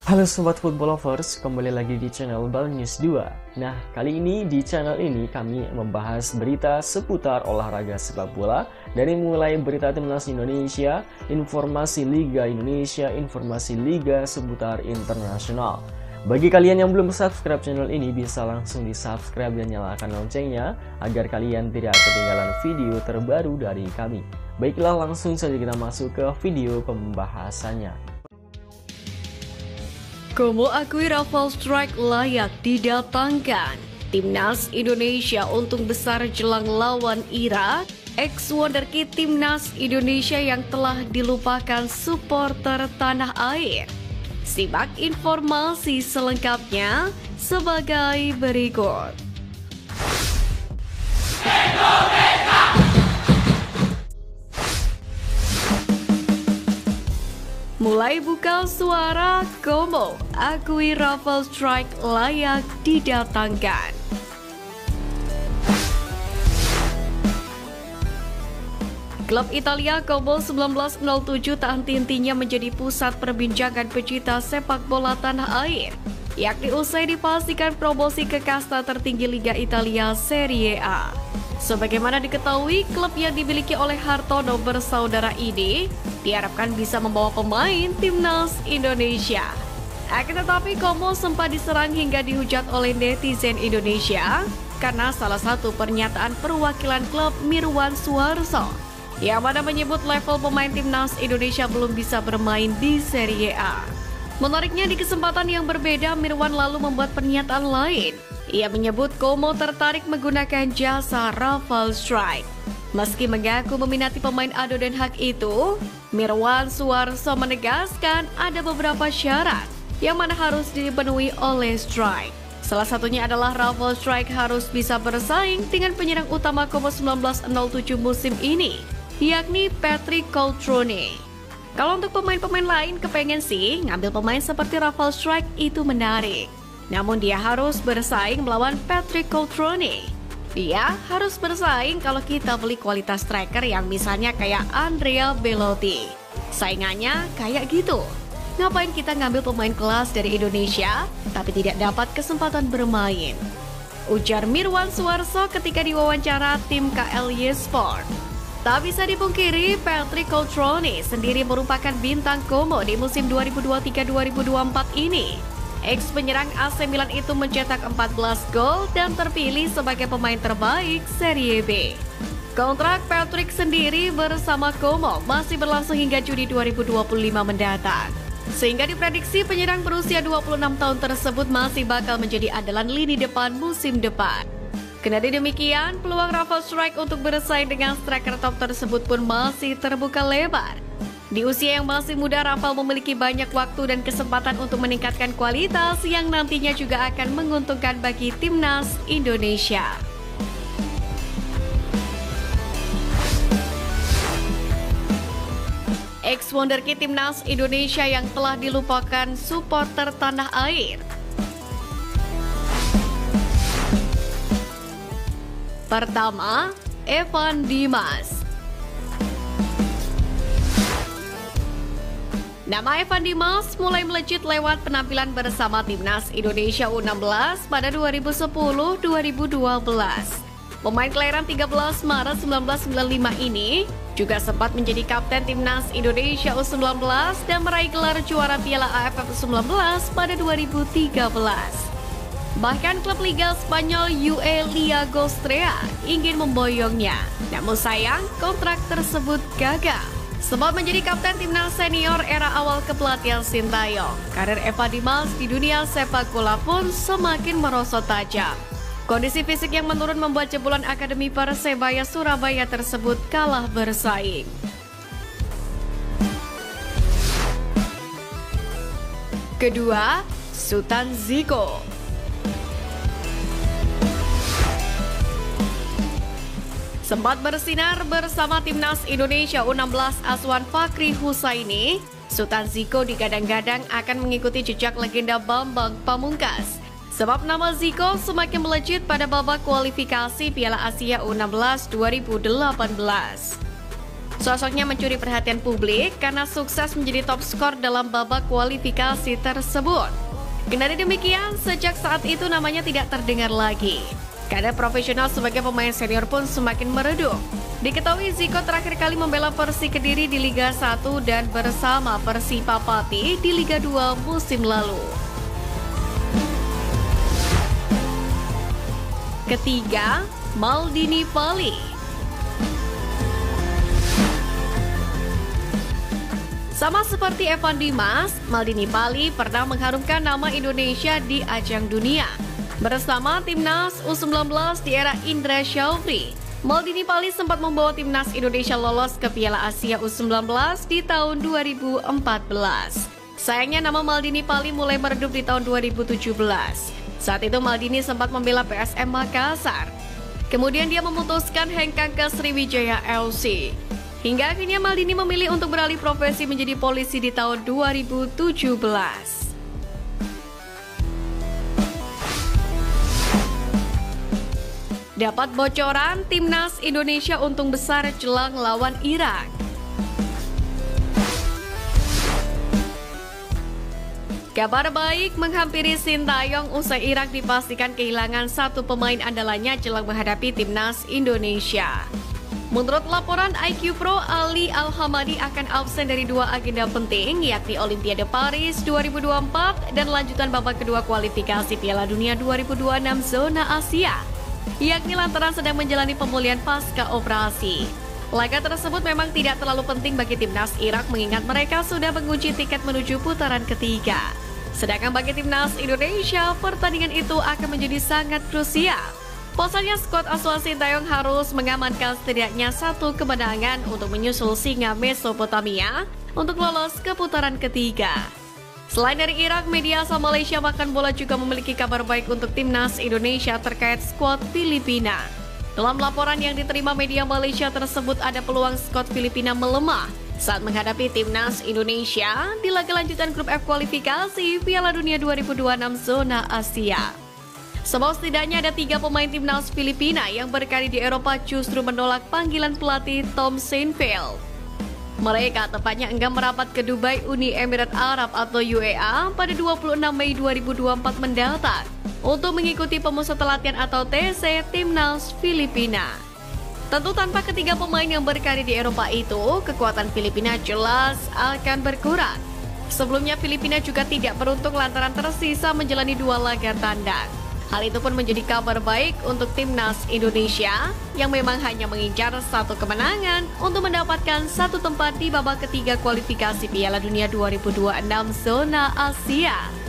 Halo Sobat Football Lovers, kembali lagi di channel Bal News 2. Nah, kali ini di channel ini kami membahas berita seputar olahraga sepak bola. Dari mulai berita timnas Indonesia, informasi Liga Indonesia, informasi Liga seputar internasional. Bagi kalian yang belum subscribe channel ini, bisa langsung di subscribe dan nyalakan loncengnya agar kalian tidak ketinggalan video terbaru dari kami. Baiklah, langsung saja kita masuk ke video pembahasannya. Como akui Rafal Strike layak didatangkan. Timnas Indonesia untung besar jelang lawan Irak. Ex-wonderkid Timnas Indonesia yang telah dilupakan supporter tanah air. Simak informasi selengkapnya sebagai berikut. Mulai buka suara, Como akui Rafal Strike layak didatangkan. Klub Italia Como 1907 tak henti-hentinya menjadi pusat perbincangan pecinta sepak bola tanah air, yakni usai dipastikan promosi ke kasta tertinggi Liga Italia Serie A. Sebagaimana diketahui, klub yang dimiliki oleh Hartono bersaudara ini diharapkan bisa membawa pemain timnas Indonesia. Akan tetapi Como sempat diserang hingga dihujat oleh netizen Indonesia karena salah satu pernyataan perwakilan klub Mirwan Suharso yang mana menyebut level pemain timnas Indonesia belum bisa bermain di Serie A. Menariknya, di kesempatan yang berbeda, Mirwan lalu membuat pernyataan lain. Ia menyebut Como tertarik menggunakan jasa Rafal Strike. Meski mengaku meminati pemain Ado Den Haag itu, Mirwan Suharso menegaskan ada beberapa syarat yang mana harus dipenuhi oleh Strike. Salah satunya adalah Rafal Strike harus bisa bersaing dengan penyerang utama Como 1907 musim ini, yakni Patrick Cutrone. Kalau untuk pemain-pemain lain kepengen sih ngambil pemain seperti Rafal Strike itu menarik. Namun dia harus bersaing melawan Patrick Cutrone. Dia harus bersaing kalau kita beli kualitas striker yang misalnya kayak Andrea Belotti. Saingannya kayak gitu. Ngapain kita ngambil pemain kelas dari Indonesia tapi tidak dapat kesempatan bermain? Ujar Mirwan Suharso ketika diwawancara tim KLY Sport. Tak bisa dipungkiri, Patrick Cutrone sendiri merupakan bintang Como di musim 2023-2024 ini. Ex-penyerang AC Milan itu mencetak 14 gol dan terpilih sebagai pemain terbaik Serie B. Kontrak Patrick sendiri bersama Como masih berlangsung hingga Juni 2025 mendatang. Sehingga diprediksi penyerang berusia 26 tahun tersebut masih bakal menjadi andalan lini depan musim depan. Kendati demikian, peluang Rafal Strike untuk bersaing dengan striker top tersebut pun masih terbuka lebar. Di usia yang masih muda, Rafal memiliki banyak waktu dan kesempatan untuk meningkatkan kualitas yang nantinya juga akan menguntungkan bagi timnas Indonesia. Ex-wonderkid timnas Indonesia yang telah dilupakan supporter tanah air. Pertama, Evan Dimas. Nama Evan Dimas mulai melejit lewat penampilan bersama timnas Indonesia U16 pada 2010-2012. Pemain kelahiran 13 Maret 1995 ini juga sempat menjadi kapten timnas Indonesia U19 dan meraih gelar juara Piala AFF U19 pada 2013. Bahkan klub Liga Spanyol UE Liga Gostrea ingin memboyongnya. Namun sayang, kontrak tersebut gagal. Sempat menjadi kapten timnas senior era awal kepelatihan Sintayong, karir Evan Dimas di dunia sepak bola pun semakin merosot tajam. Kondisi fisik yang menurun membuat jebolan Akademi Persebaya Surabaya tersebut kalah bersaing. Kedua, Sultan Ziko. Sempat bersinar bersama timnas Indonesia U16 Aswan Fakri Husaini, Sultan Ziko digadang-gadang akan mengikuti jejak legenda Bambang Pamungkas. Sebab nama Ziko semakin melejit pada babak kualifikasi Piala Asia U16 2018. Sosoknya mencuri perhatian publik karena sukses menjadi top skor dalam babak kualifikasi tersebut. Kendari demikian, sejak saat itu namanya tidak terdengar lagi. Karir profesional sebagai pemain senior pun semakin meredup. Diketahui Zico terakhir kali membela Persi Kediri di Liga 1 dan bersama Persipa Pati di Liga 2 musim lalu. Ketiga, Maldini Pali. Sama seperti Evan Dimas, Maldini Pali pernah mengharumkan nama Indonesia di ajang dunia. Bersama timnas U19 di era Indra Syafri, Maldini Pali sempat membawa timnas Indonesia lolos ke Piala Asia U19 di tahun 2014. Sayangnya nama Maldini Pali mulai meredup di tahun 2017. Saat itu Maldini sempat membela PSM Makassar. Kemudian dia memutuskan hengkang ke Sriwijaya FC. Hingga akhirnya Maldini memilih untuk beralih profesi menjadi polisi di tahun 2017. Dapat bocoran, timnas Indonesia untung besar jelang lawan Irak. Kabar baik menghampiri Sintayong usai Irak dipastikan kehilangan satu pemain andalannya jelang menghadapi timnas Indonesia. Menurut laporan IQ Pro, Ali Al-Hamadi akan absen dari dua agenda penting, yakni Olimpiade Paris 2024 dan lanjutan babak kedua kualifikasi Piala Dunia 2026 zona Asia, yakni lantaran sedang menjalani pemulihan pasca operasi. Laga tersebut memang tidak terlalu penting bagi timnas Irak mengingat mereka sudah mengunci tiket menuju putaran ketiga. Sedangkan bagi timnas Indonesia, pertandingan itu akan menjadi sangat krusial. Pasalnya skuad asuhan Sintayong harus mengamankan setidaknya satu kemenangan untuk menyusul Singa Mesopotamia untuk lolos ke putaran ketiga. Selain dari Irak, media asal Malaysia Makan Bola juga memiliki kabar baik untuk timnas Indonesia terkait skuad Filipina. Dalam laporan yang diterima media Malaysia tersebut, ada peluang skuad Filipina melemah saat menghadapi timnas Indonesia di laga lanjutan grup F kualifikasi Piala Dunia 2026 zona Asia. Sebab setidaknya ada 3 pemain timnas Filipina yang berkarir di Eropa justru menolak panggilan pelatih Tom Seinfeld. Mereka tepatnya enggan merapat ke Dubai Uni Emirat Arab atau UEA pada 26 Mei 2024 mendatang untuk mengikuti pemusatan latihan atau TC timnas Filipina. Tentu tanpa ketiga pemain yang berkarir di Eropa itu, kekuatan Filipina jelas akan berkurang. Sebelumnya Filipina juga tidak beruntung lantaran tersisa menjalani 2 laga tandang. Hal itu pun menjadi kabar baik untuk timnas Indonesia yang memang hanya mengincar satu kemenangan untuk mendapatkan satu tempat di babak ketiga kualifikasi Piala Dunia 2026 zona Asia.